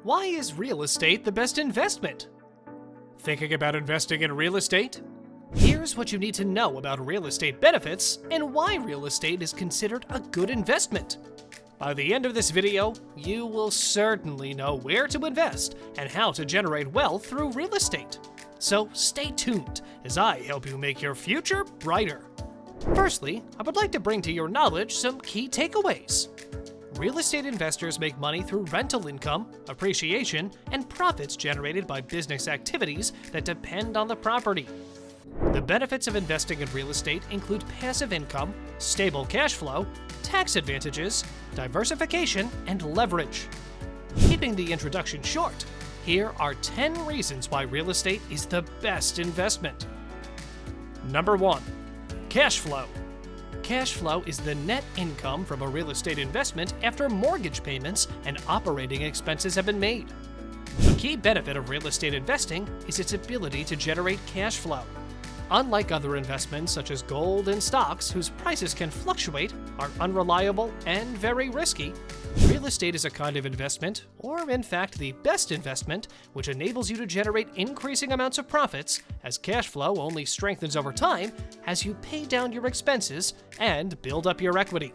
Why is real estate the best investment? Thinking about investing in real estate? Here's what you need to know about real estate benefits and why real estate is considered a good investment. By the end of this video, you will certainly know where to invest and how to generate wealth through real estate. So stay tuned as I help you make your future brighter. Firstly, I would like to bring to your knowledge some key takeaways. Real estate investors make money through rental income, appreciation, and profits generated by business activities that depend on the property. The benefits of investing in real estate include passive income, stable cash flow, tax advantages, diversification, and leverage. Keeping the introduction short, here are 10 reasons why real estate is the best investment. Number 1. Cash flow. Cash flow is the net income from a real estate investment after mortgage payments and operating expenses have been made. A key benefit of real estate investing is its ability to generate cash flow. Unlike other investments such as gold and stocks, whose prices can fluctuate, are unreliable, and very risky, real estate is a kind of investment, or in fact the best investment, which enables you to generate increasing amounts of profits as cash flow only strengthens over time as you pay down your expenses and build up your equity.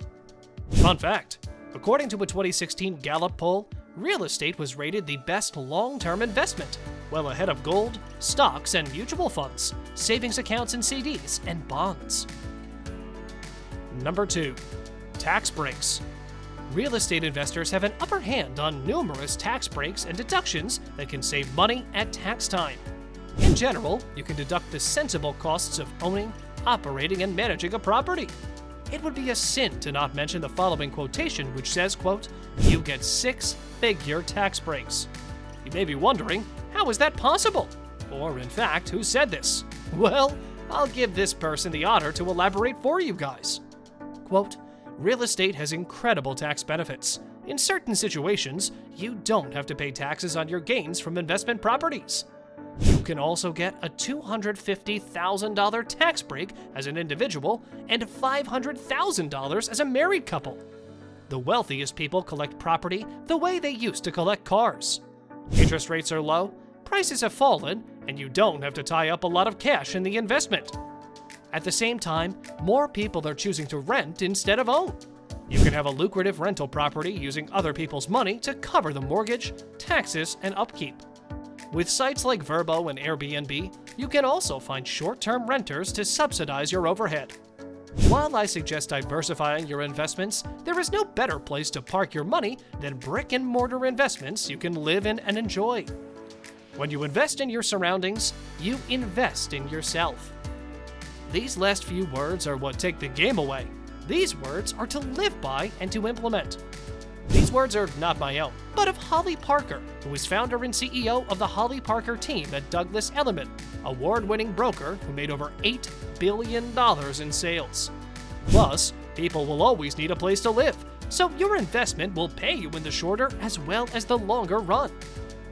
Fun fact, according to a 2016 Gallup poll, real estate was rated the best long-term investment, well ahead of gold, stocks and mutual funds, savings accounts and CDs, and bonds. Number 2. Tax breaks. Real estate investors have an upper hand on numerous tax breaks and deductions that can save money at tax time. In general, you can deduct the sensible costs of owning, operating, and managing a property. It would be a sin to not mention the following quotation, which says, quote, "You get 6-figure tax breaks." You may be wondering, how is that possible? Or in fact, who said this? Well, I'll give this person the honor to elaborate for you guys. Quote, "Real estate has incredible tax benefits. In certain situations, you don't have to pay taxes on your gains from investment properties. You can also get a $250,000 tax break as an individual and $500,000 as a married couple. The wealthiest people collect property the way they used to collect cars. Interest rates are low, prices have fallen, and you don't have to tie up a lot of cash in the investment. At the same time, more people are choosing to rent instead of own. You can have a lucrative rental property using other people's money to cover the mortgage, taxes, and upkeep. With sites like Vrbo and Airbnb, you can also find short-term renters to subsidize your overhead. While I suggest diversifying your investments, there is no better place to park your money than brick-and-mortar investments you can live in and enjoy. When you invest in your surroundings, you invest in yourself. These last few words are what take the game away. These words are to live by and to implement. These words are not my own, but of Holly Parker, who is founder and CEO of the Holly Parker team at Douglas Elliman, award-winning broker who made over $8 billion in sales. Plus, people will always need a place to live, so your investment will pay you in the shorter as well as the longer run.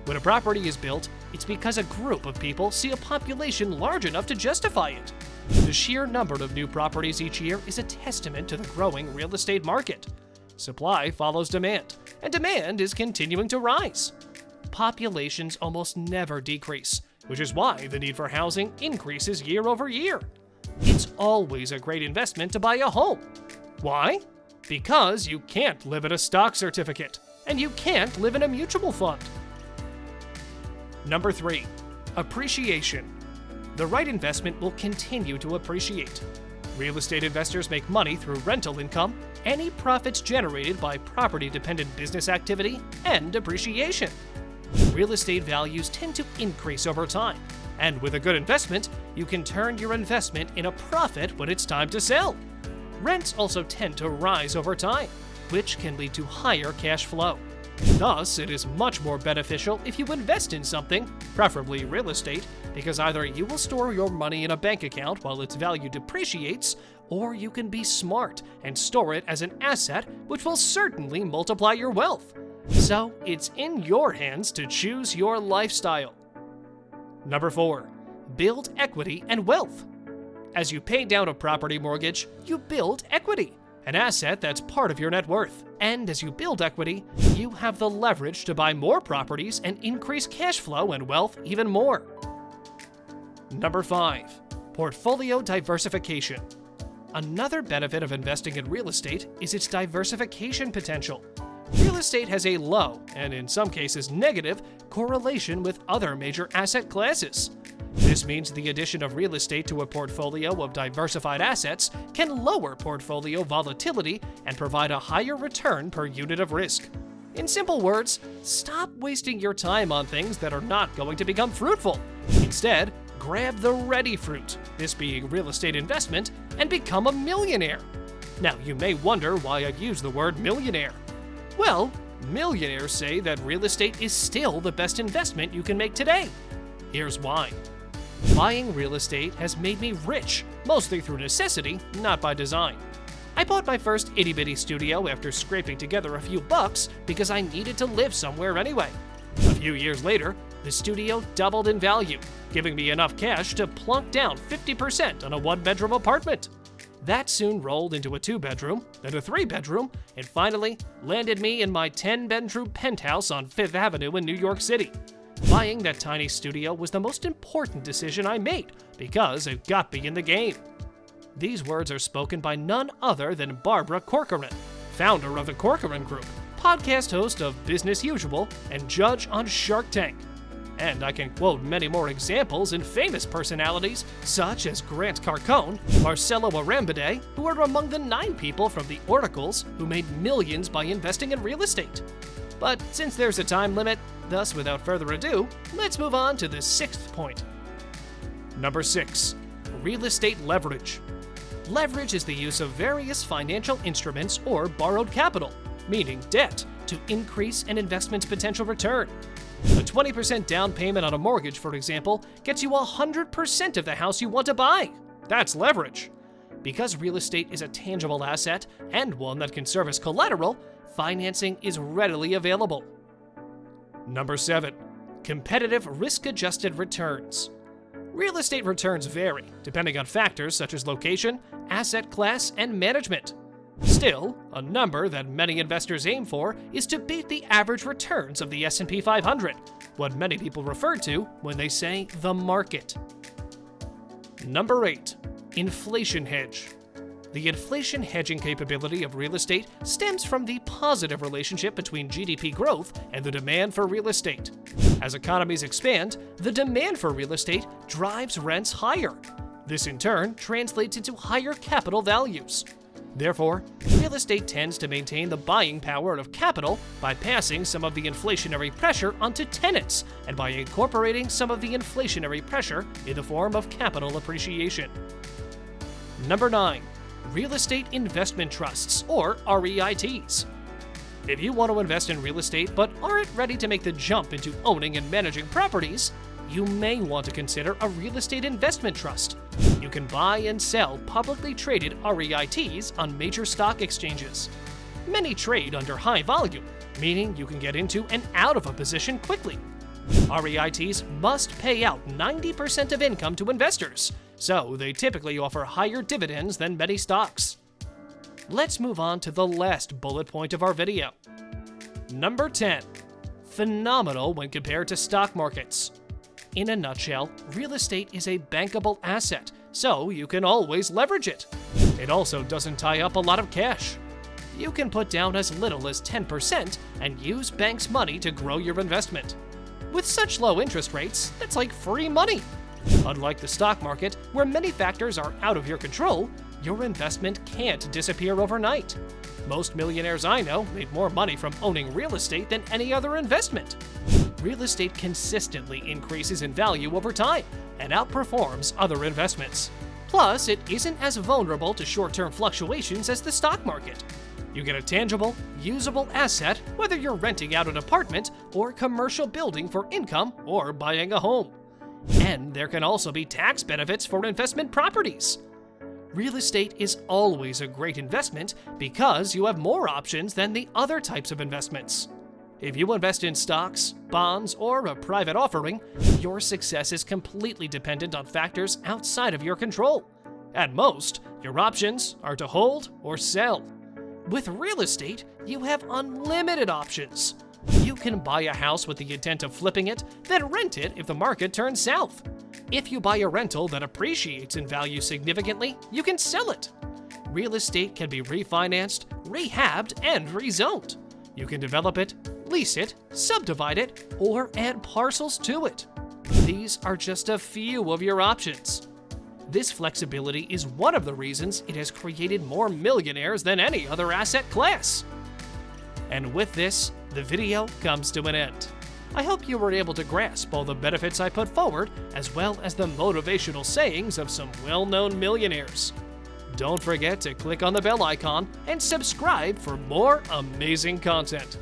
When a property is built, it's because a group of people see a population large enough to justify it. The sheer number of new properties each year is a testament to the growing real estate market. Supply follows demand, and demand is continuing to rise. Populations almost never decrease, which is why the need for housing increases year over year. It's always a great investment to buy a home. Why? Because you can't live in a stock certificate, and you can't live in a mutual fund. Number 3. Appreciation. The right investment will continue to appreciate. Real estate investors make money through rental income, any profits generated by property-dependent business activity, and depreciation. Real estate values tend to increase over time, and with a good investment, you can turn your investment in a profit when it's time to sell. Rents also tend to rise over time, which can lead to higher cash flow. Thus, it is much more beneficial if you invest in something, preferably real estate, because either you will store your money in a bank account while its value depreciates, or you can be smart and store it as an asset which will certainly multiply your wealth. So, it's in your hands to choose your lifestyle. Number 4. Build equity and wealth. As you pay down a property mortgage, you build equity. an asset that's part of your net worth. And as you build equity, you have the leverage to buy more properties and increase cash flow and wealth even more. Number 5. Portfolio diversification. Another benefit of investing in real estate is its diversification potential. Real estate has a low, and in some cases negative, correlation with other major asset classes. This means the addition of real estate to a portfolio of diversified assets can lower portfolio volatility and provide a higher return per unit of risk. In simple words, stop wasting your time on things that are not going to become fruitful. Instead, grab the ready fruit, this being real estate investment, and become a millionaire. Now, you may wonder why I've used the word millionaire. Well, millionaires say that real estate is still the best investment you can make today. Here's why. Buying real estate has made me rich, mostly through necessity, not by design. I bought my first itty-bitty studio after scraping together a few bucks because I needed to live somewhere anyway. A few years later, the studio doubled in value, giving me enough cash to plunk down 50% on a one-bedroom apartment. That soon rolled into a 2-bedroom, then a 3-bedroom, and finally landed me in my 10-bedroom penthouse on 5th Avenue in New York City. Buying that tiny studio was the most important decision I made because it got me in the game. These words are spoken by none other than Barbara Corcoran, founder of the Corcoran Group, podcast host of Business Usual, and judge on Shark Tank. And I can quote many more examples and famous personalities such as Grant Cardone, Marcelo Arambide, who are among the 9 people from the Oracles who made millions by investing in real estate. But since there's a time limit, thus without further ado, let's move on to the 6th point. Number 6. Real estate leverage. Leverage is the use of various financial instruments or borrowed capital, meaning debt, to increase an investment's potential return. A 20% down payment on a mortgage, for example, gets you 100% of the house you want to buy. That's leverage. Because real estate is a tangible asset and one that can serve as collateral, financing is readily available. Number 7. Competitive risk-adjusted returns. Real estate returns vary, depending on factors such as location, asset class, and management. Still, a number that many investors aim for is to beat the average returns of the S&P 500, what many people refer to when they say the market. Number 8. Inflation hedge. The inflation hedging capability of real estate stems from the positive relationship between GDP growth and the demand for real estate. As economies expand, the demand for real estate drives rents higher. This in turn translates into higher capital values. Therefore, real estate tends to maintain the buying power of capital by passing some of the inflationary pressure onto tenants and by incorporating some of the inflationary pressure in the form of capital appreciation. Number 9. Real estate investment trusts, or REITs. If you want to invest in real estate but aren't ready to make the jump into owning and managing properties, you may want to consider a real estate investment trust. You can buy and sell publicly traded REITs on major stock exchanges. Many trade under high volume, meaning you can get into and out of a position quickly. REITs must pay out 90% of income to investors, so they typically offer higher dividends than many stocks. Let's move on to the last bullet point of our video. Number 10. Phenomenal when compared to stock markets. In a nutshell, real estate is a bankable asset, so you can always leverage it. It also doesn't tie up a lot of cash. You can put down as little as 10% and use banks' money to grow your investment. With such low interest rates, that's like free money. Unlike the stock market, where many factors are out of your control, your investment can't disappear overnight. Most millionaires I know made more money from owning real estate than any other investment. Real estate consistently increases in value over time and outperforms other investments. Plus, it isn't as vulnerable to short-term fluctuations as the stock market. You get a tangible, usable asset whether you're renting out an apartment or commercial building for income or buying a home. And there can also be tax benefits for investment properties. Real estate is always a great investment because you have more options than the other types of investments. If you invest in stocks, bonds, or a private offering, your success is completely dependent on factors outside of your control. At most, your options are to hold or sell. With real estate, you have unlimited options. You can buy a house with the intent of flipping it, then rent it if the market turns south. If you buy a rental that appreciates in value significantly, you can sell it. Real estate can be refinanced, rehabbed, and rezoned. You can develop it, lease it, subdivide it, or add parcels to it. These are just a few of your options. This flexibility is one of the reasons it has created more millionaires than any other asset class. And with this, the video comes to an end. I hope you were able to grasp all the benefits I put forward, as well as the motivational sayings of some well-known millionaires. Don't forget to click on the bell icon and subscribe for more amazing content.